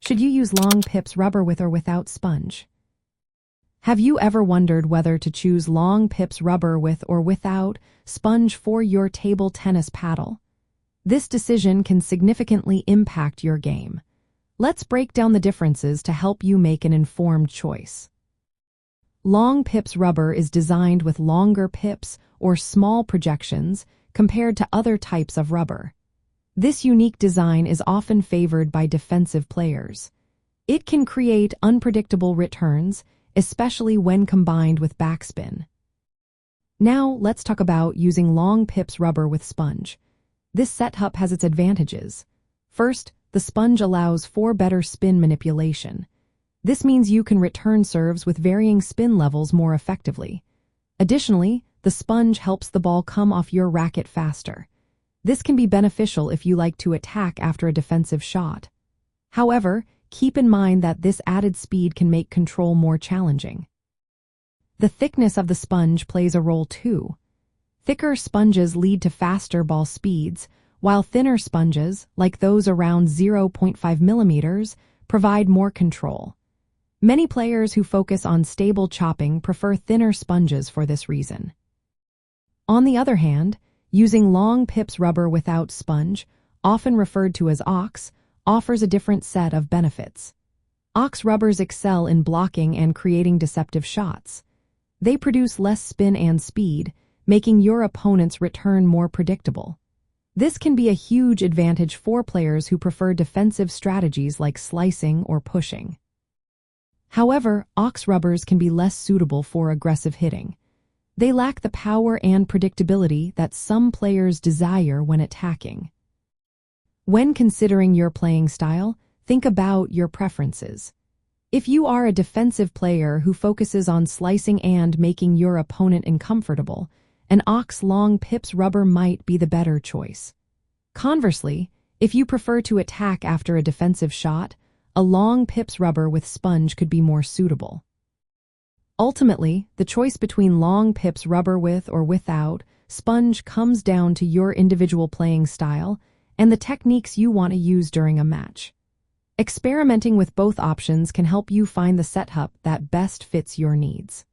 Should you use long pips rubber with or without sponge? Have you ever wondered whether to choose long pips rubber with or without sponge for your table tennis paddle? This decision can significantly impact your game. Let's break down the differences to help you make an informed choice. Long pips rubber is designed with longer pips or small projections compared to other types of rubber. This unique design is often favored by defensive players. It can create unpredictable returns, especially when combined with backspin. Now, let's talk about using long pips rubber with sponge. This setup has its advantages. First, the sponge allows for better spin manipulation. This means you can return serves with varying spin levels more effectively. Additionally, the sponge helps the ball come off your racket faster. This can be beneficial if you like to attack after a defensive shot. However, keep in mind that this added speed can make control more challenging. The thickness of the sponge plays a role too. Thicker sponges lead to faster ball speeds, while thinner sponges, like those around 0.5 millimeters, provide more control. Many players who focus on stable chopping prefer thinner sponges for this reason. On the other hand, using long pips rubber without sponge, often referred to as ox, offers a different set of benefits. Ox rubbers excel in blocking and creating deceptive shots. They produce less spin and speed, making your opponent's return more predictable. This can be a huge advantage for players who prefer defensive strategies like slicing or pushing. However, ox rubbers can be less suitable for aggressive hitting. They lack the power and predictability that some players desire when attacking. When considering your playing style, think about your preferences. If you are a defensive player who focuses on slicing and making your opponent uncomfortable, an ox long pips rubber might be the better choice. Conversely, if you prefer to attack after a defensive shot, a long pips rubber with sponge could be more suitable. Ultimately, the choice between long pips rubber with or without sponge comes down to your individual playing style and the techniques you want to use during a match. Experimenting with both options can help you find the setup that best fits your needs.